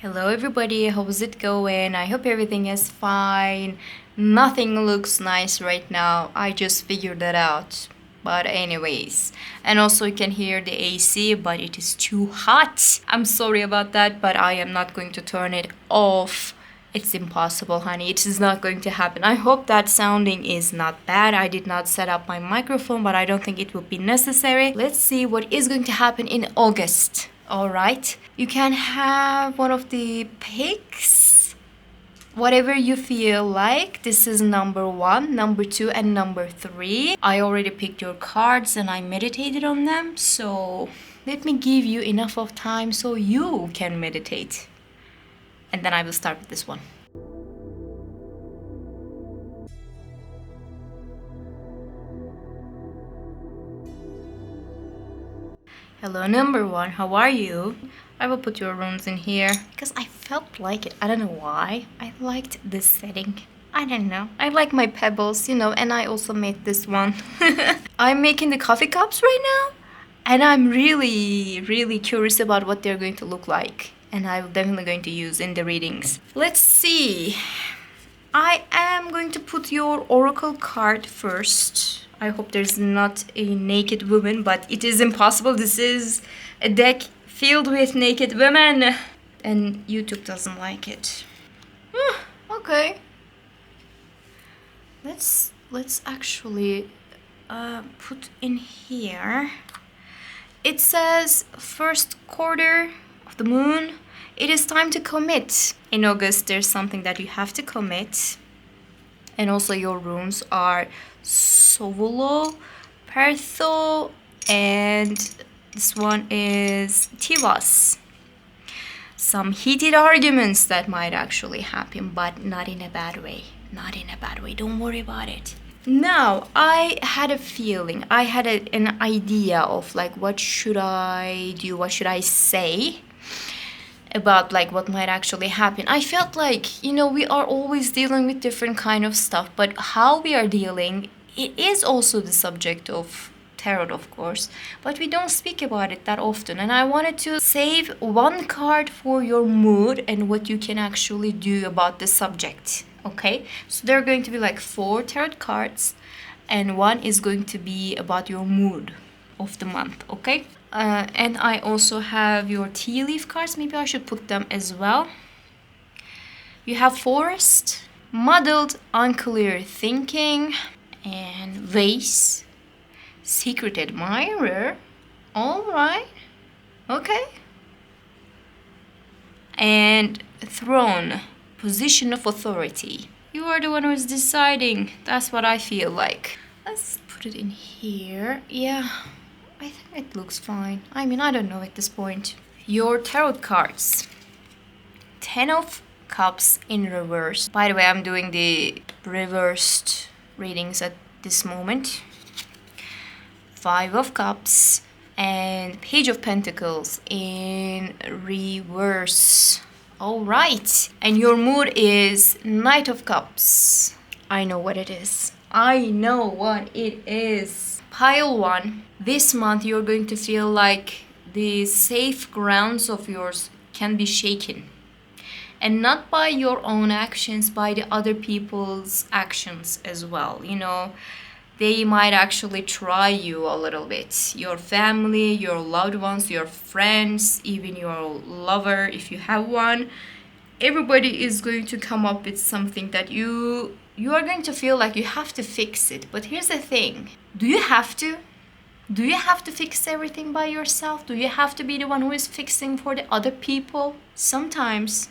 Hello everybody, how's it going? I hope everything is fine. Nothing looks nice right now. I just figured that out. But anyways, and also you can hear the AC, but it is too hot. I'm sorry about that, but I am not going to turn it off. It's impossible, honey. It is not going to happen. I hope that sounding is not bad. I did not set up my microphone, but I don't think it would be necessary. Let's see what is going to happen in August. All right. You can have one of the picks, whatever you feel like. This is number 1, number 2, and number 3. I already picked your cards and I meditated on them. So let me give you enough of time so you can meditate. And then I will start with this one. Hello, number 1. How are you? I will put your runes in here because I felt like it. I don't know why. I liked this setting. I don't know. I like my pebbles, and I also made this one. I'm making the coffee cups right now, and I'm really, really curious about what they're going to look like. And I'm definitely going to use in the readings. Let's see. I am going to put your oracle card first. I hope there's not a naked woman, but it is impossible. This is a deck filled with naked women. And YouTube doesn't like it. Okay. Let's actually put in here. It says first quarter of the moon. It is time to commit. In August, there's something that you have to commit. And also your runes are Sovolo, Pertho, and this one is Tivas. Some heated arguments that might actually happen, but not in a bad way. Not in a bad way. Don't worry about it. Now, I had a feeling, I had an idea of like, what should I do? What should I say about like what might actually happen. I felt like, we are always dealing with different kind of stuff, but how we are dealing, it is also the subject of tarot, of course, but we don't speak about it that often. And I wanted to save one card for your mood and what you can actually do about the subject. Okay, so there are going to be like 4 tarot cards, and one is going to be about your mood of the month. Okay. And I also have your tea leaf cards. Maybe I should put them as well. You have forest, muddled, unclear thinking, and vase, secret admirer. All right. Okay. And throne, position of authority. You are the one who is deciding. That's what I feel like. Let's put it in here. Yeah. I think it looks fine. I mean, I don't know at this point. Your tarot cards. 10 of Cups in reverse. By the way, I'm doing the reversed readings at this moment. 5 of Cups and Page of Pentacles in reverse. All right. And your mood is Knight of Cups. I know what it is. I know what it is. Pile 1. This month you're going to feel like the safe grounds of yours can be shaken. And not by your own actions, by the other people's actions as well. They might actually try you a little bit. Your family, your loved ones, your friends, even your lover, if you have one. Everybody is going to come up with something that you are going to feel like you have to fix it. But here's the thing. Do you have to? Do you have to fix everything by yourself? Do you have to be the one who is fixing for the other people? Sometimes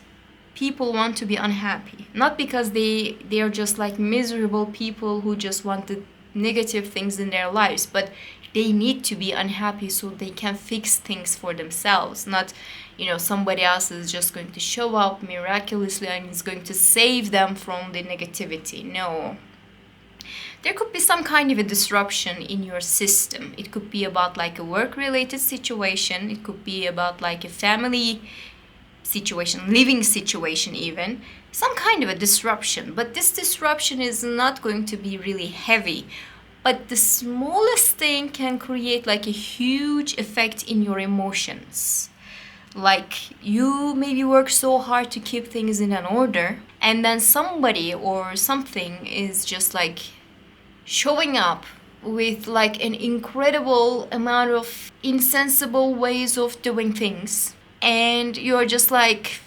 people want to be unhappy. Not because they are just like miserable people who just want the negative things in their lives, but they need to be unhappy so they can fix things for themselves. Not, somebody else is just going to show up miraculously and is going to save them from the negativity. No. There could be some kind of a disruption in your system. It could be about like a work-related situation. It could be about like a family situation, living situation even. Some kind of a disruption. But this disruption is not going to be really heavy. But the smallest thing can create like a huge effect in your emotions. Like, you maybe work so hard to keep things in an order, and then somebody or something is just like showing up with like an incredible amount of insensible ways of doing things, and you're just like,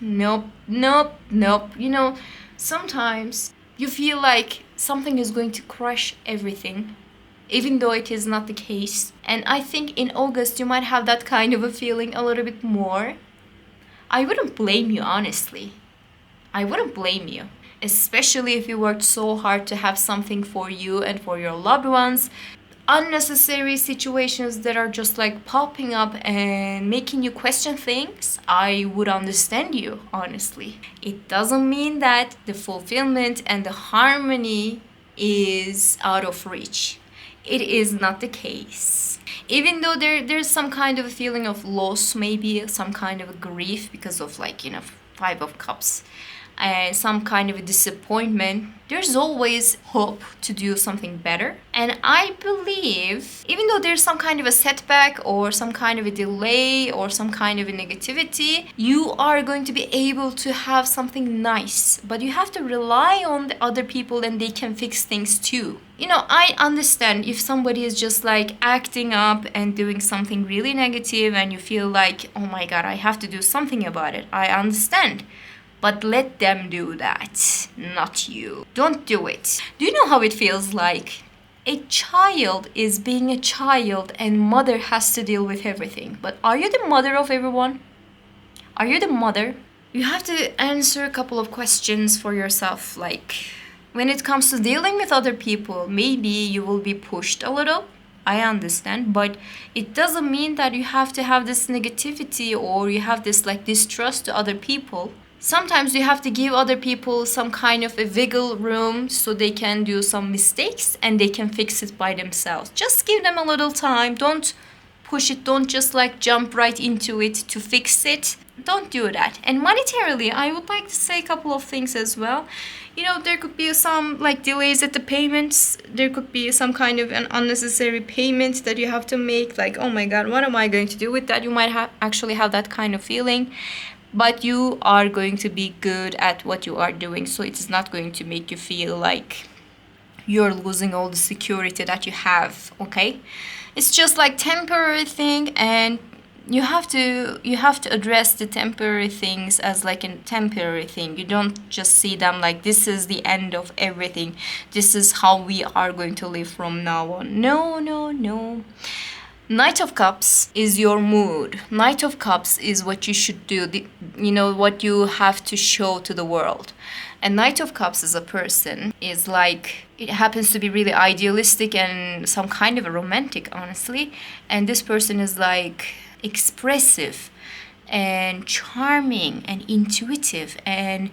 nope, nope, nope. Sometimes you feel like something is going to crush everything, even though it is not the case. And I think in August you might have that kind of a feeling a little bit more. I wouldn't blame you, honestly. I wouldn't blame you, especially if you worked so hard to have something for you and for your loved ones. Unnecessary situations that are just like popping up and making you question things, I would understand you, honestly. It doesn't mean that the fulfillment and the harmony is out of reach. It is not the case. Even though there's some kind of a feeling of loss, maybe some kind of a grief because of like, Five of Cups, some kind of a disappointment, there's always hope to do something better. And I believe, even though there's some kind of a setback or some kind of a delay or some kind of a negativity, you are going to be able to have something nice. But you have to rely on the other people, and they can fix things too. I understand if somebody is just like acting up and doing something really negative and you feel like, oh my God, I have to do something about it. I understand. But let them do that, not you. Don't do it. Do you know how it feels like? A child is being a child and mother has to deal with everything. But are you the mother of everyone? Are you the mother? You have to answer a couple of questions for yourself. Like, when it comes to dealing with other people, maybe you will be pushed a little. I understand, but it doesn't mean that you have to have this negativity or you have this like distrust to other people. Sometimes you have to give other people some kind of a wiggle room so they can do some mistakes and they can fix it by themselves. Just give them a little time. Don't push it. Don't just like jump right into it to fix it. Don't do that. And monetarily, I would like to say a couple of things as well. There could be some like delays at the payments. There could be some kind of an unnecessary payment that you have to make. Like, oh my God, what am I going to do with that? You might actually have that kind of feeling. But you are going to be good at what you are doing, so it is not going to make you feel like you're losing all the security that you have, okay? It's just like temporary thing, and you have to address the temporary things as like a temporary thing. You don't just see them like this is the end of everything. This is how we are going to live from now on. No, no, no. Knight of Cups is your mood. Knight of Cups is what you should do, what you have to show to the world. And Knight of Cups as a person is like, it happens to be really idealistic and some kind of a romantic, honestly. And this person is like expressive and charming and intuitive, and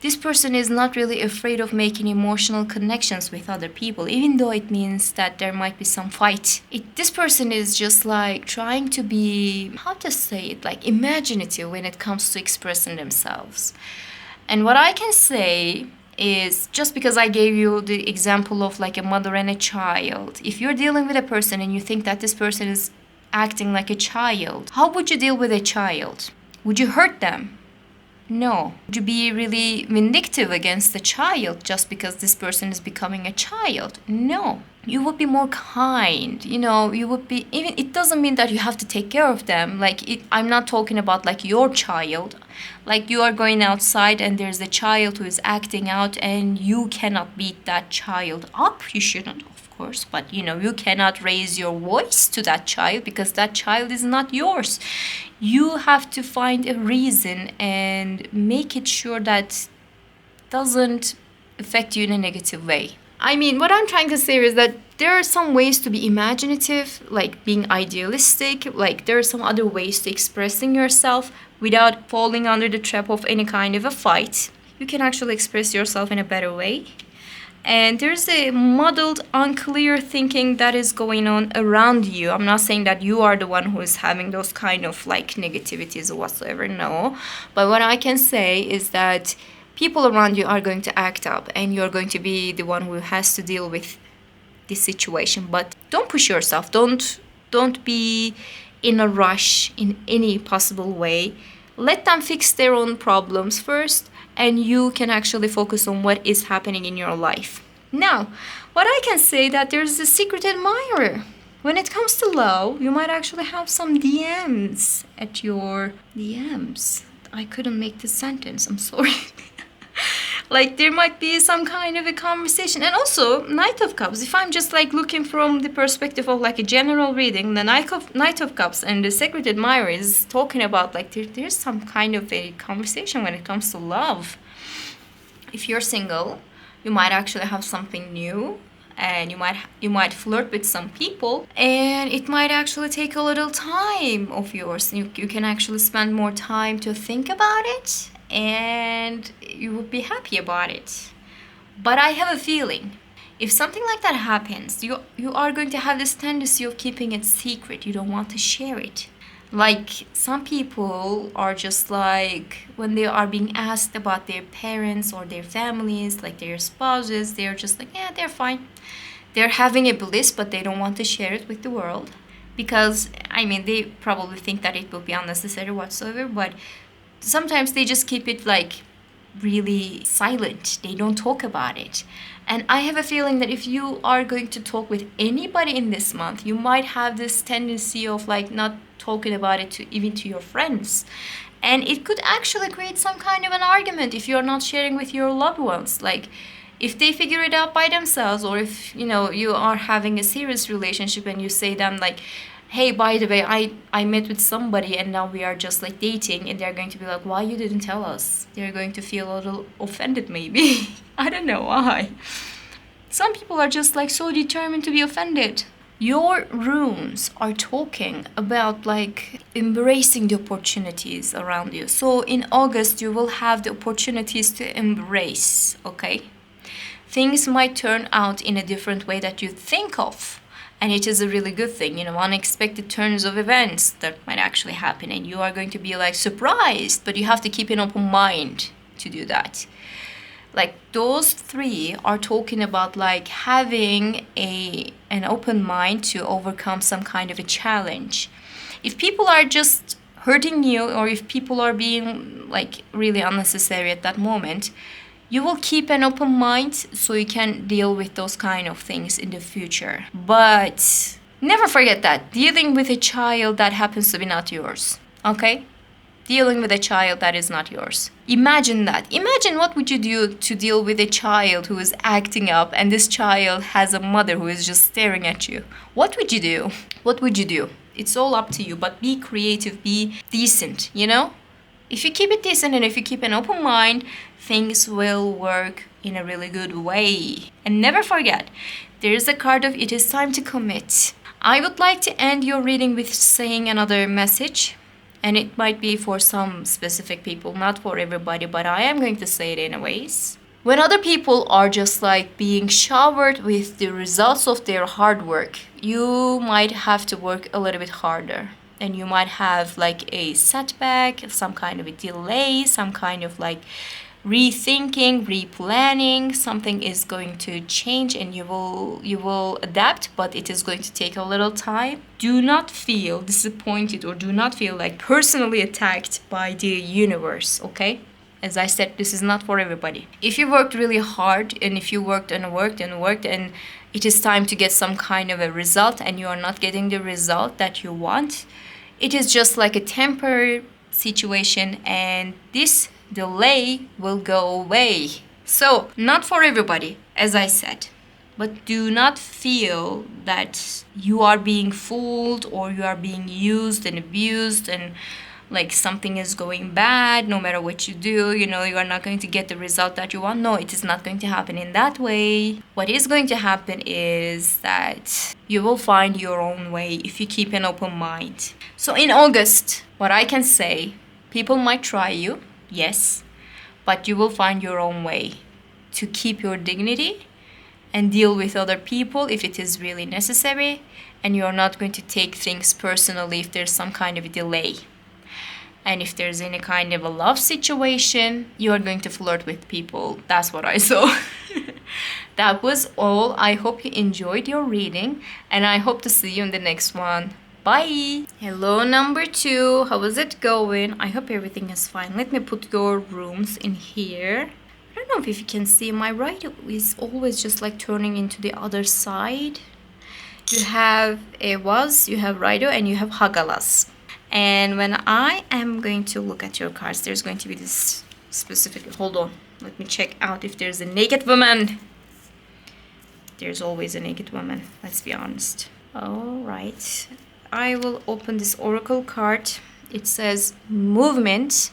this person is not really afraid of making emotional connections with other people, even though it means that there might be some fight. This person is just like trying to be, how to say it, like imaginative when it comes to expressing themselves. And what I can say is, just because I gave you the example of like a mother and a child, if you're dealing with a person and you think that this person is acting like a child, how would you deal with a child? Would you hurt them? No. Would you be really vindictive against the child just because this person is becoming a child? No. You would be more kind, you would be, even, it doesn't mean that you have to take care of them. I'm not talking about like your child. Like you are going outside and there's a child who is acting out and you cannot beat that child up. You shouldn't, of course, but you cannot raise your voice to that child because that child is not yours. You have to find a reason and make it sure that doesn't affect you in a negative way. I mean, what I'm trying to say is that there are some ways to be imaginative, like being idealistic, like there are some other ways to expressing yourself without falling under the trap of any kind of a fight. You can actually express yourself in a better way. And there's a muddled, unclear thinking that is going on around you. I'm not saying that you are the one who is having those kind of like negativities or whatsoever, no. But what I can say is that people around you are going to act up and you're going to be the one who has to deal with this situation. But don't push yourself. Don't be in a rush in any possible way. Let them fix their own problems first, and you can actually focus on what is happening in your life. Now, what I can say that there's a secret admirer. When it comes to love, you might actually have some DMs at your DMs. I couldn't make this sentence, I'm sorry. Like there might be some kind of a conversation. And also Knight of Cups, if I'm just like looking from the perspective of like a general reading, the Knight of Cups and the Secret Admirer is talking about like there's some kind of a conversation when it comes to love. If you're single, you might actually have something new, and you might flirt with some people, and it might actually take a little time of yours. You can actually spend more time to think about it, and you would be happy about it. But I have a feeling if something like that happens, you are going to have this tendency of keeping it secret. You don't want to share it. Like some people are just like, when they are being asked about their parents or their families, like their spouses, they're just like, yeah, they're fine. They're having a bliss, but they don't want to share it with the world. Because, I mean, they probably think that it will be unnecessary whatsoever, but sometimes they just keep it like really silent. They don't talk about it. And I have a feeling that if you are going to talk with anybody in this month, you might have this tendency of like not talking about it to even to your friends. And it could actually create some kind of an argument if you're not sharing with your loved ones. Like if they figure it out by themselves, or if you are having a serious relationship and you say them like, hey, by the way, I met with somebody and now we are just like dating, and they're going to be like, why you didn't tell us? They're going to feel a little offended maybe. I don't know why. Some people are just like so determined to be offended. Your runes are talking about like embracing the opportunities around you. So in August, you will have the opportunities to embrace, okay? Things might turn out in a different way that you think of. And it is a really good thing, unexpected turns of events that might actually happen. And you are going to be like surprised, but you have to keep an open mind to do that. Like those three are talking about like having an open mind to overcome some kind of a challenge. If people are just hurting you, or if people are being like really unnecessary at that moment, you will keep an open mind so you can deal with those kind of things in the future. But never forget that dealing with a child that happens to be not yours, okay? Dealing with a child that is not yours. Imagine that. Imagine what would you do to deal with a child who is acting up, and this child has a mother who is just staring at you. What would you do? What would you do? It's all up to you, but be creative, be decent, If you keep it decent and if you keep an open mind, things will work in a really good way. And never forget, there is a card of it is time to commit. I would like to end your reading with saying another message. And it might be for some specific people, not for everybody, but I am going to say it anyways. When other people are just like being showered with the results of their hard work, you might have to work a little bit harder. And you might have like a setback, some kind of a delay, some kind of like rethinking, replanning. Something is going to change and you will adapt, but it is going to take a little time. Do not feel disappointed or do not feel like personally attacked by the universe, okay? As I said, this is not for everybody. If you worked really hard and if you worked and worked and it is time to get some kind of a result and you are not getting the result that you want, it is just like a temporary situation and this delay will go away. So, not for everybody, as I said. But do not feel that you are being fooled or you are being used and abused and like something is going bad. No matter what you do, you are not going to get the result that you want. No, it is not going to happen in that way. What is going to happen is that you will find your own way if you keep an open mind. So in August, what I can say, people might try you, yes, but you will find your own way to keep your dignity and deal with other people if it is really necessary, and you're not going to take things personally if there's some kind of a delay. And if there's any kind of a love situation, you are going to flirt with people. That's what I saw. That was all. I hope you enjoyed your reading, and I hope to see you in the next one. Bye. Hello, number 2. How is it going? I hope everything is fine. Let me put your rooms in here. I don't know if you can see, my right is always just like turning into the other side. You have Evaz, you have Raido, and you have Hagalas. And when I am going to look at your cards, there's going to be this specific... Hold on. Let me check out if there's a naked woman. There's always a naked woman, let's be honest. Alright. I will open this oracle card. It says movement.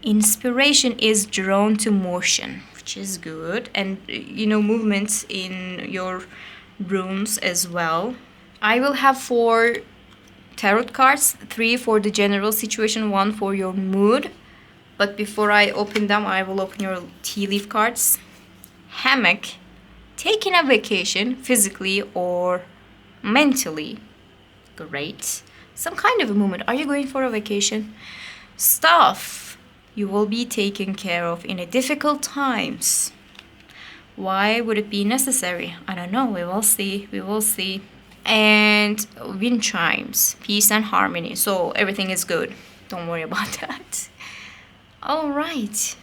Inspiration is drawn to motion, which is good. And you know, movements in your runes as well. I will have 4 tarot cards, 3 for the general situation, 1 for your mood. But before I open them, I will open your tea leaf cards. Hammock, taking a vacation physically or mentally. Great. Some kind of a movement. Are you going for a vacation? Stuff, you will be taken care of in a difficult times. Why would it be necessary? I don't know. We will see. We will see. And wind chimes, peace and harmony. So everything is good. Don't worry about that. All right.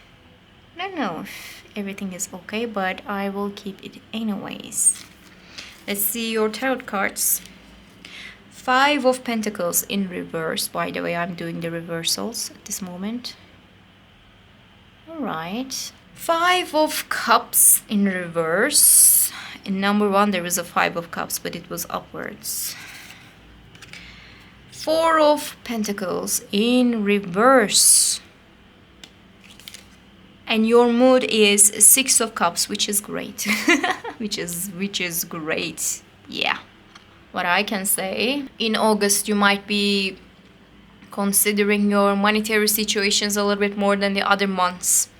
I don't know if everything is okay, but I will keep it anyways. Let's see your tarot cards. 5 of Pentacles in reverse. By the way, I'm doing the reversals at this moment. All right. 5 of Cups in reverse. In number 1, there was a 5 of Cups, but it was upwards. 4 of Pentacles in reverse. And your mood is 6 of Cups, which is great. which is great. Yeah. What I can say, in August you might be considering your monetary situations a little bit more than the other months,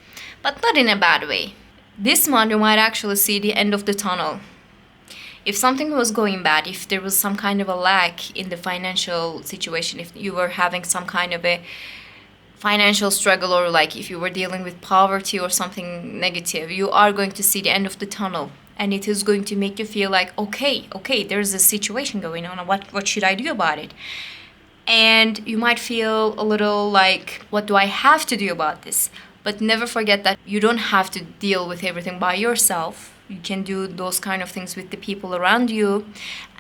but not in a bad way. This month you might actually see the end of the tunnel. If something was going bad, if there was some kind of a lack in the financial situation, if you were having some kind of a financial struggle, or like if you were dealing with poverty or something negative, you are going to see the end of the tunnel. And it is going to make you feel like, okay, there's a situation going on. What should I do about it? And you might feel a little like, what do I have to do about this? But never forget that you don't have to deal with everything by yourself. You can do those kind of things with the people around you.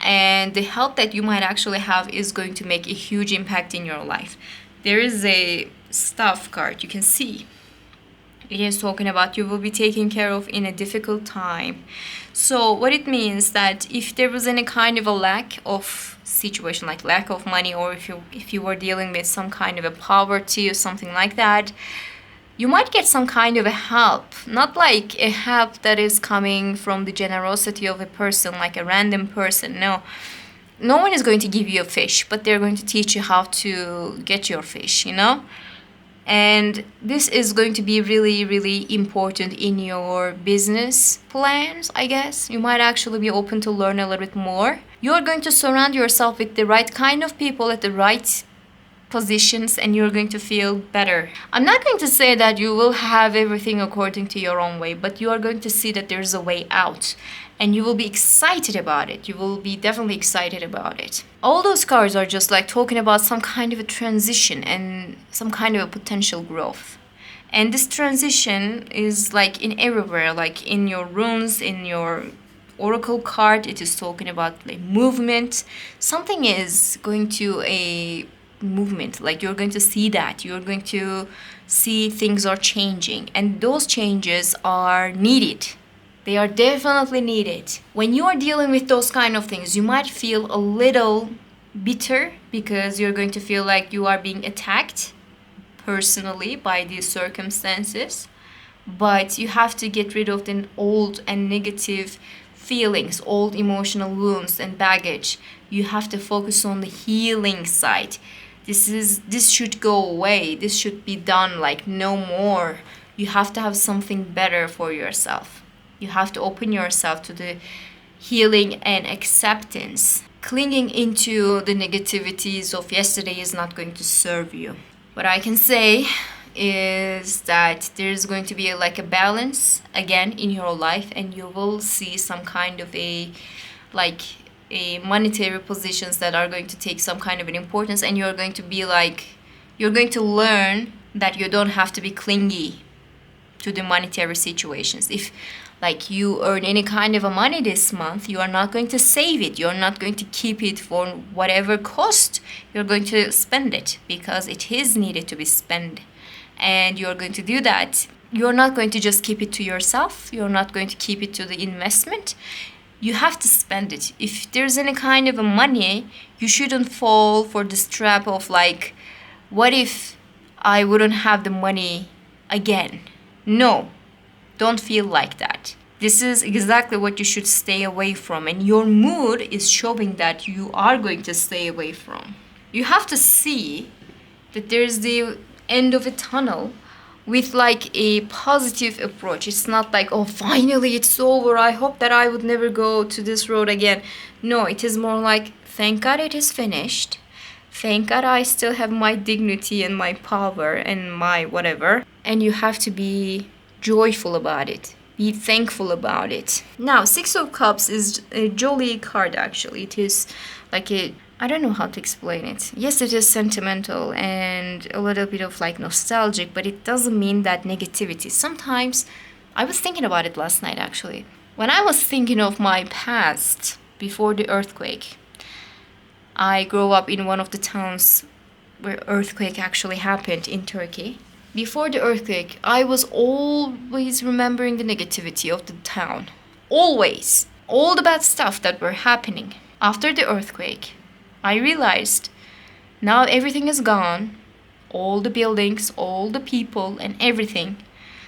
And the help that you might actually have is going to make a huge impact in your life. There is a staff card you can see. It is talking about you will be taken care of in a difficult time. So what it means that if there was any kind of a lack of situation, like lack of money, or if you were dealing with some kind of a poverty or something like that, you might get some kind of a help. Not like a help that is coming from the generosity of a person, like a random person. No one is going to give you a fish, but they're going to teach you how to get your fish, you know? And this is going to be really, really important in your business plans, I guess. You might actually be open to learn a little bit more. You're going to surround yourself with the right kind of people at the right positions, and you're going to feel better. I'm not going to say that you will have everything according to your own way, but you are going to see that there's a way out. And you will be excited about it. You will be definitely excited about it. All those cards are just like talking about some kind of a transition and some kind of a potential growth. And this transition is like in everywhere, like in your runes, in your oracle card. It is talking about like movement. Something is going to a movement, like you're going to see that. You're going to see things are changing. And those changes are needed. They are definitely needed. When you are dealing with those kind of things, you might feel a little bitter because you're going to feel like you are being attacked personally by these circumstances. But you have to get rid of the old and negative feelings, old emotional wounds and baggage. You have to focus on the healing side. This should go away. This should be done, like no more. You have to have something better for yourself. You have to open yourself to the healing and acceptance. Clinging into the negativities of yesterday is not going to serve you. What I can say is that there's going to be like a balance again in your life, and you will see some kind of a like monetary positions that are going to take some kind of an importance, and you're going to be like, you're going to learn that you don't have to be clingy to the monetary situations. If like you earn any kind of a money this month, you are not going to save it. You're not going to keep it for whatever cost. You're going to spend it because it is needed to be spent. And you're going to do that. You're not going to just keep it to yourself. You're not going to keep it to the investment. You have to spend it. If there's any kind of a money, you shouldn't fall for this trap of like, what if I wouldn't have the money again? No, don't feel like that. This is exactly what you should stay away from, and your mood is showing that you are going to stay away from. You have to see that there's the end of a tunnel with like a positive approach. It's not like, oh, finally it's over, I hope that I would never go to this road again. No, it is more like, thank God it is finished. Thank God I still have my dignity and my power and my whatever. And you have to be joyful about it. Be thankful about it. Now, Six of Cups is a jolly card actually. It is like a, I don't know how to explain it. Yes, it is sentimental and a little bit of like nostalgic, but it doesn't mean that negativity. Sometimes, I was thinking about it last night actually. When I was thinking of my past before the earthquake, I grew up in one of the towns where earthquake actually happened in Turkey. Before the earthquake, I was always remembering the negativity of the town. Always. All the bad stuff that were happening. After the earthquake, I realized now everything is gone. All the buildings, all the people, and everything.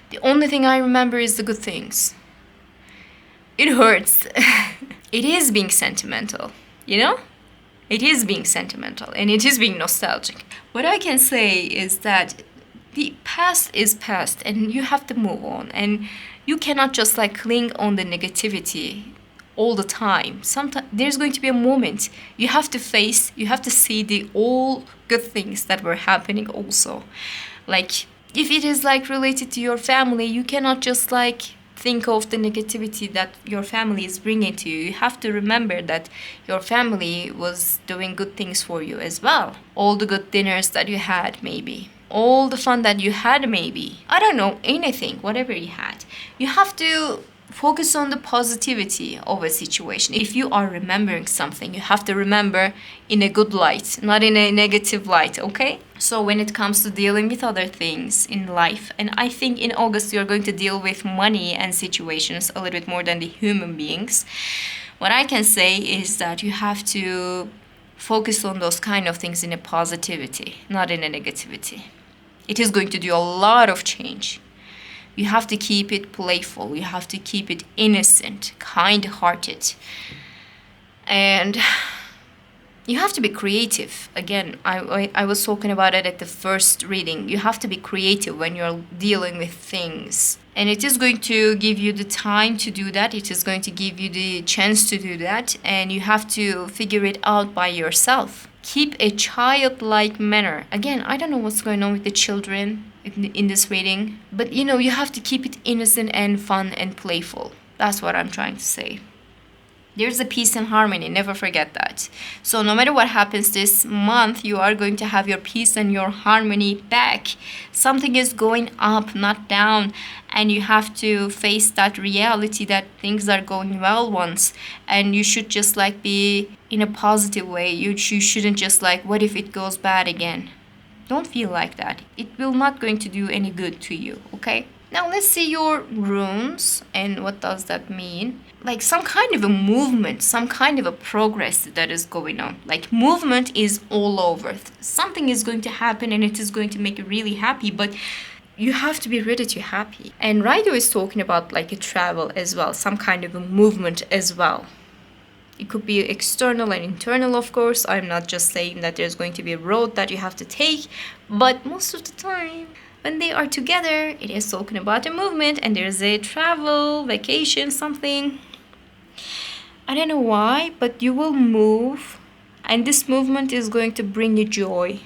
The only thing I remember is the good things. It hurts. It is being sentimental, you know? It is being sentimental and it is being nostalgic. What I can say is that the past is past and you have to move on, and you cannot just like cling on the negativity all the time. Sometimes there's going to be a moment you have to face, you have to see the all good things that were happening also. Like if it is like related to your family, you cannot just like think of the negativity that your family is bringing to you. You have to remember that your family was doing good things for you as well. All the good dinners that you had, maybe. All the fun that you had, maybe. I don't know, anything, whatever you had. You have to focus on the positivity of a situation. If you are remembering something, you have to remember in a good light, not in a negative light, okay? So when it comes to dealing with other things in life, and I think in August you're going to deal with money and situations a little bit more than the human beings, what I can say is that you have to focus on those kind of things in a positivity, not in a negativity. It is going to do a lot of change. You have to keep it playful. You have to keep it innocent, kind-hearted. And you have to be creative. Again, I was talking about it at the first reading. You have to be creative when you're dealing with things. And it is going to give you the time to do that. It is going to give you the chance to do that. And you have to figure it out by yourself. Keep a childlike manner. Again, I don't know what's going on with the children in this reading, but you know, you have to keep it innocent and fun and playful. That's what I'm trying to say. There's a peace and harmony, never forget that. So no matter what happens this month, you are going to have your peace and your harmony back. Something is going up, not down, and you have to face that reality that things are going well once, and you should just like be in a positive way. You shouldn't just like, what if it goes bad again? Don't feel like that. It will not going to do any good to you, okay? Now let's see your runes and what does that mean. Like some kind of a movement, some kind of a progress that is going on. Like movement is all over. Something is going to happen and it is going to make you really happy, but you have to be ready to be happy. And Raido is talking about like a travel as well, some kind of a movement as well. It could be external and internal, of course. I'm not just saying that there's going to be a road that you have to take, but most of the time, when they are together, it is talking about a movement and there's a travel, vacation, something. I don't know why, but you will move, and this movement is going to bring you joy.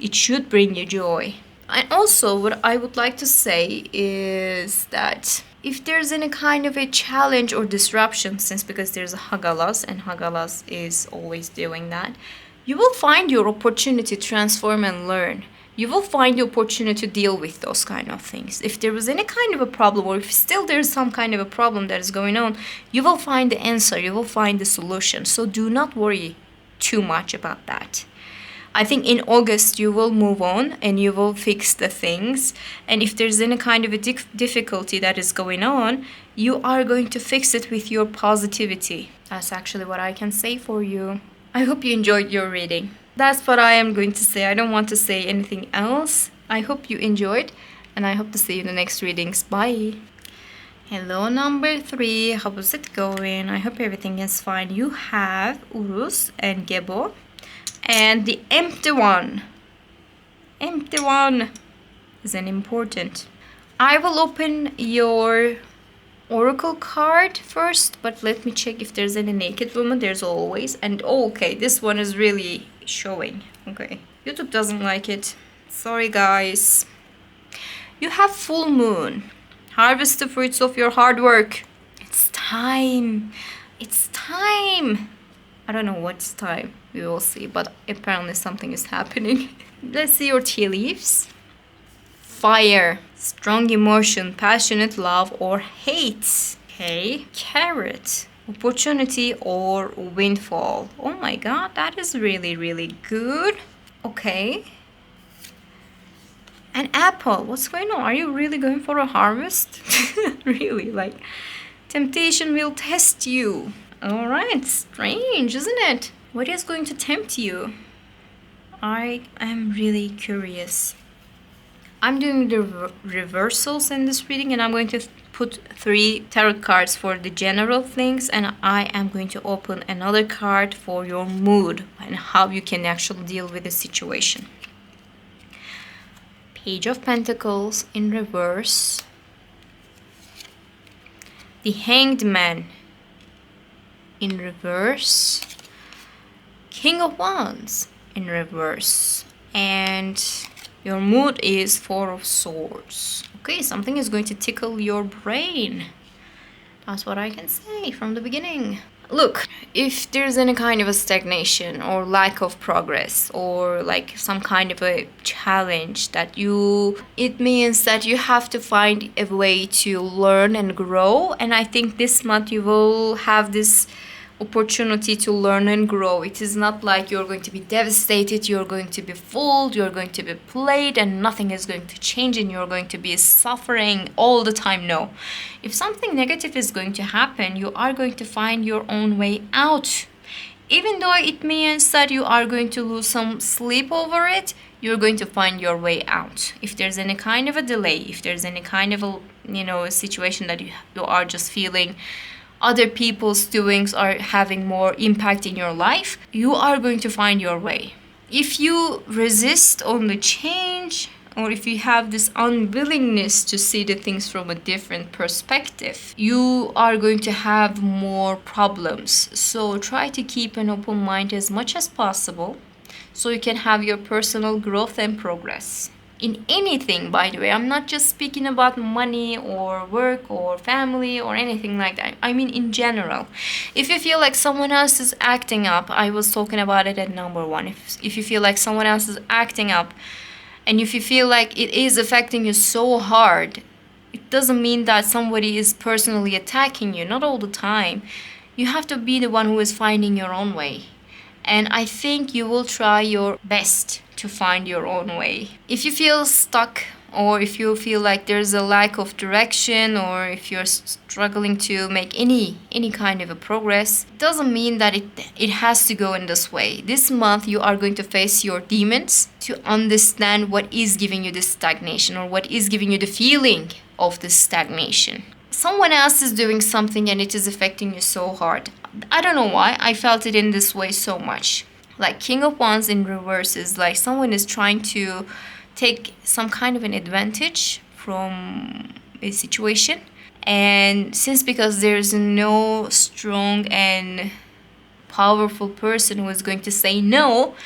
It should bring you joy. And also, what I would like to say is that if there's any kind of a challenge or disruption, since because there's a Hagalas and Hagalas is always doing that, you will find your opportunity to transform and learn. You will find the opportunity to deal with those kind of things. If there was any kind of a problem, or if still there's some kind of a problem that is going on, you will find the answer, you will find the solution. So do not worry too much about that. I think in August you will move on and you will fix the things. And if there's any kind of a difficulty that is going on, you are going to fix it with your positivity. That's actually what I can say for you. I hope you enjoyed your reading. That's what I am going to say. I don't want to say anything else. I hope you enjoyed, and I hope to see you in the next readings. Bye. Hello, number 3. How is it going? I hope everything is fine. You have Urus and Gebo. And the empty one. Empty one is an important. I will open your oracle card first, but let me check if there's any naked woman. There's always. And okay, this one is really showing. Okay, YouTube doesn't like it. Sorry, guys. You have full moon. Harvest the fruits of your hard work. It's time. It's time. I don't know what's time. We will see, but apparently something is happening. Let's see your tea leaves. Fire, strong emotion, passionate love or hate. Okay, carrot, opportunity or windfall. Oh my god, that is really, really good. Okay. An apple, what's going on? Are you really going for a harvest? Really, like, temptation will test you. All right, strange, isn't it? What is going to tempt you? I am really curious. I'm doing the reversals in this reading, and I'm going to put 3 tarot cards for the general things, and I am going to open another card for your mood and how you can actually deal with the situation. Page of Pentacles in reverse. The Hanged Man in reverse. King of Wands in reverse. And your mood is 4 of Swords. Okay, something is going to tickle your brain. That's what I can say from the beginning. Look, if there's any kind of a stagnation or lack of progress or like some kind of a challenge it means that you have to find a way to learn and grow. And I think this month you will have this opportunity to learn and grow. It is not like you're going to be devastated, you're going to be fooled, you're going to be played, and nothing is going to change and you're going to be suffering all the time. No. If something negative is going to happen, you are going to find your own way out. Even though it means that you are going to lose some sleep over it, you're going to find your way out. If there's any kind of a delay, if there's any kind of a situation that you are just feeling other people's doings are having more impact in your life, you are going to find your way. If you resist on the change, or if you have this unwillingness to see the things from a different perspective, you are going to have more problems. So try to keep an open mind as much as possible so you can have your personal growth and progress. In anything, by the way, I'm not just speaking about money or work or family or anything like that. I mean in general. If you feel like someone else is acting up, I was talking about it at number 1. If you feel like someone else is acting up, and if you feel like it is affecting you so hard, it doesn't mean that somebody is personally attacking you. Not all the time. You have to be the one who is finding your own way. And I think you will try your best to find your own way. If you feel stuck, or if you feel like there's a lack of direction, or if you're struggling to make any kind of a progress, it doesn't mean that it has to go in this way. This month you are going to face your demons to understand what is giving you this stagnation, or what is giving you the feeling of this stagnation. Someone else is doing something and it is affecting you so hard. I don't know why I felt it in this way so much. Like King of Wands in reverse is like someone is trying to take some kind of an advantage from a situation. And because there's no strong and powerful person who is going to say no,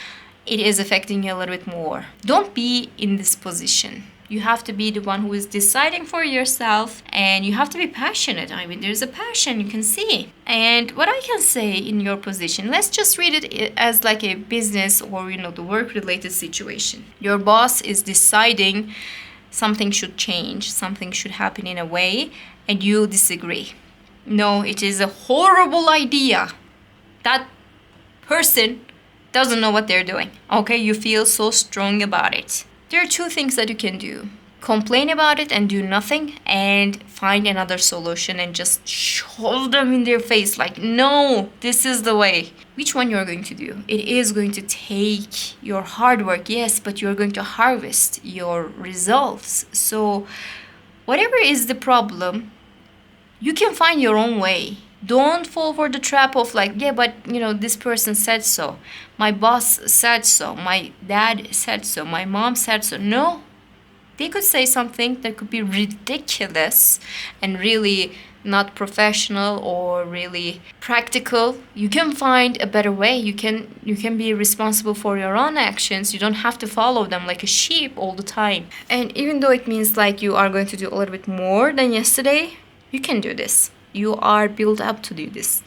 it is affecting you a little bit more. Don't be in this position. You have to be the one who is deciding for yourself, and you have to be passionate. I mean, there's a passion you can see. And what I can say in your position, let's just read it as like a business or, the work related situation. Your boss is deciding something should change, something should happen in a way, and you disagree. No, it is a horrible idea. That person doesn't know what they're doing. Okay, you feel so strong about it. There are two things that you can do. Complain about it and do nothing, and find another solution and just shove them in their face like, no, this is the way. Which one you're going to do? It is going to take your hard work, yes, but you're going to harvest your results. So whatever is the problem, you can find your own way. Don't fall for the trap of like, yeah, but this person said so. My boss said so. My dad said so. My mom said so. No. They could say something that could be ridiculous and really not professional or really practical. You can find a better way. You can be responsible for your own actions. You don't have to follow them like a sheep all the time. And even though it means like you are going to do a little bit more than yesterday, you can do this. You are built up to do this.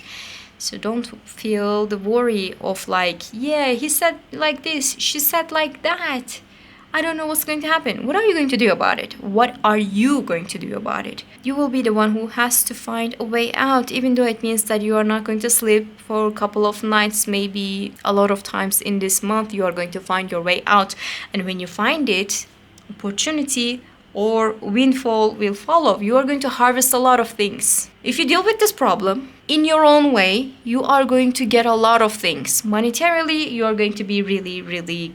So don't feel the worry of like, yeah, he said like this, she said like that. I don't know what's going to happen. What are you going to do about it? What are you going to do about it? You will be the one who has to find a way out, even though it means that you are not going to sleep for a couple of nights, maybe a lot of times in this month. You are going to find your way out. And when you find it, opportunity or windfall will follow. You are going to harvest a lot of things. If you deal with this problem in your own way, you are going to get a lot of things. Monetarily, you are going to be really, really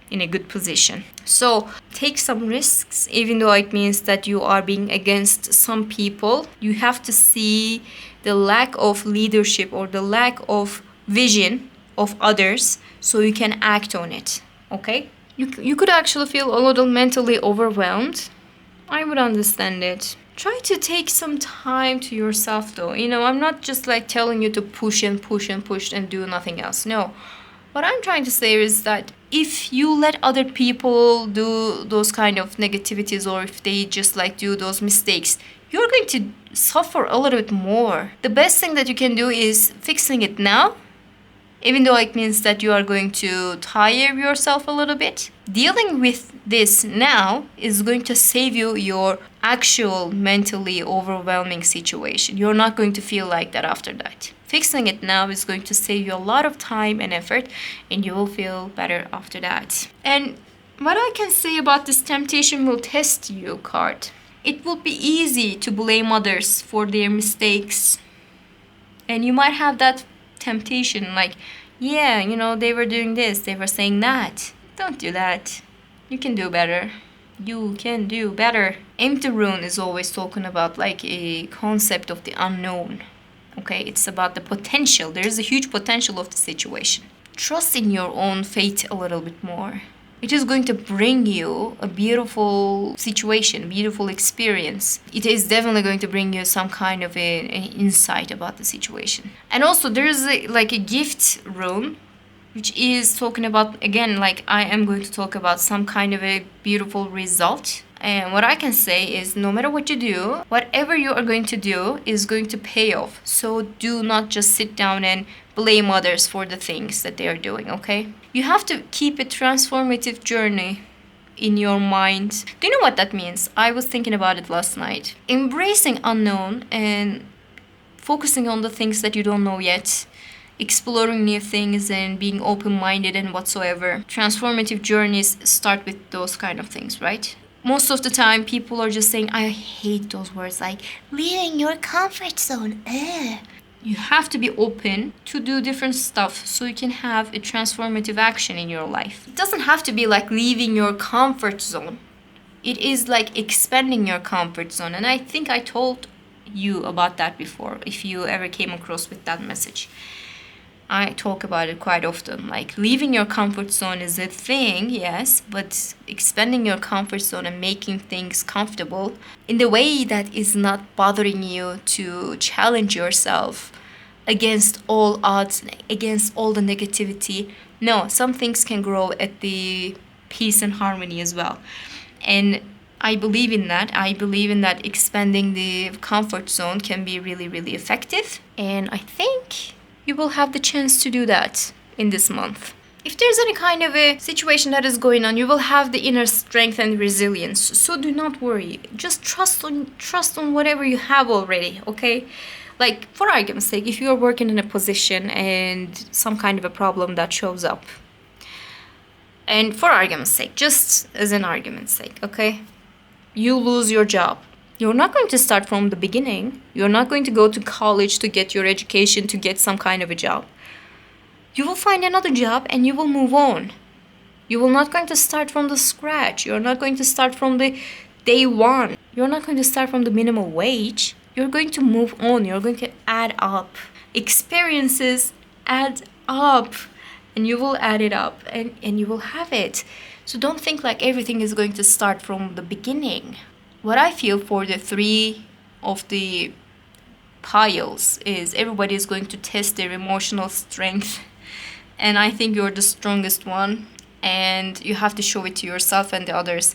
in a good position. So take some risks, even though it means that you are being against some people. You have to see the lack of leadership or the lack of vision of others so you can act on it. Okay? You could actually feel a little mentally overwhelmed. I would understand it. Try to take some time to yourself though. I'm not just like telling you to push and push and push and do nothing else. No. What I'm trying to say is that if you let other people do those kind of negativities, or if they just like do those mistakes, you're going to suffer a little bit more. The best thing that you can do is fixing it now, even though it means that you are going to tire yourself a little bit. Dealing with this now is going to save you your actual mentally overwhelming situation. You're not going to feel like that after that. Fixing it now is going to save you a lot of time and effort, and you will feel better after that. And what I can say about this temptation will test you card. It will be easy to blame others for their mistakes. And you might have that temptation like, yeah, they were doing this, they were saying that. Don't do that. You can do better. You can do better. Empty Rune is always talking about like a concept of the unknown. Okay, it's about the potential. There is a huge potential of the situation. Trust in your own fate a little bit more. It is going to bring you a beautiful situation, beautiful experience. It is definitely going to bring you some kind of an insight about the situation. And also there is like a gift room, which is talking about, again, like I am going to talk about some kind of a beautiful result. And what I can say is no matter what you do, whatever you are going to do is going to pay off. So do not just sit down and blame others for the things that they are doing, okay? You have to keep a transformative journey in your mind. Do you know what that means? I was thinking about it last night. Embracing unknown and focusing on the things that you don't know yet. Exploring new things and being open-minded and whatsoever. Transformative journeys start with those kind of things, right? Most of the time, people are just saying, I hate those words like, leaving your comfort zone. You have to be open to do different stuff so you can have a transformative action in your life. It doesn't have to be like leaving your comfort zone. It is like expanding your comfort zone. And I think I told you about that before, if you ever came across with that message. I talk about it quite often. Like leaving your comfort zone is a thing, yes, but expanding your comfort zone and making things comfortable in the way that is not bothering you to challenge yourself against all odds, against all the negativity. No, some things can grow at the peace and harmony as well. And I believe in that. I believe in that expanding the comfort zone can be really, really effective. And I think you will have the chance to do that in this month. If there's any kind of a situation that is going on, you will have the inner strength and resilience. So do not worry. Just trust on whatever you have already, okay? Like, for argument's sake, if you're working in a position and some kind of a problem that shows up, and for argument's sake, just as an argument's sake, okay, you lose your job. You're not going to start from the beginning. You're not going to go to college to get your education, to get some kind of a job. You will find another job and you will move on. You will not going to start from the scratch. You're not going to start from the day one. You're not going to start from the minimum wage. You're going to move on. You're going to add up. Experiences add up. And you will add it up and you will have it. So don't think like everything is going to start from the beginning. What I feel for the 3 of the piles is everybody is going to test their emotional strength. And I think you're the strongest one. And you have to show it to yourself and the others.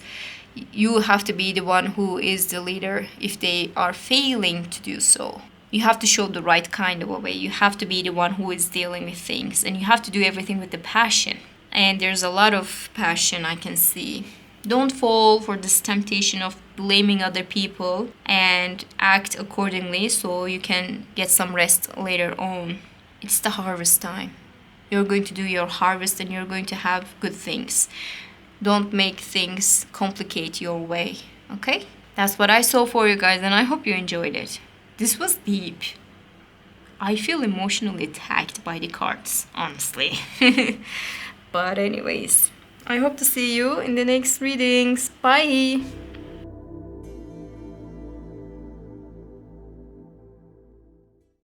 You have to be the one who is the leader if they are failing to do so. You have to show the right kind of a way. You have to be the one who is dealing with things. And you have to do everything with the passion. And there's a lot of passion I can see. Don't fall for this temptation of blaming other people and act accordingly so you can get some rest later on. It's the harvest time. You're going to do your harvest and you're going to have good things. Don't make things complicate your way, okay? That's what I saw for you guys and I hope you enjoyed it. This was deep. I feel emotionally attacked by the cards, honestly. But anyways, I hope to see you in the next readings. Bye!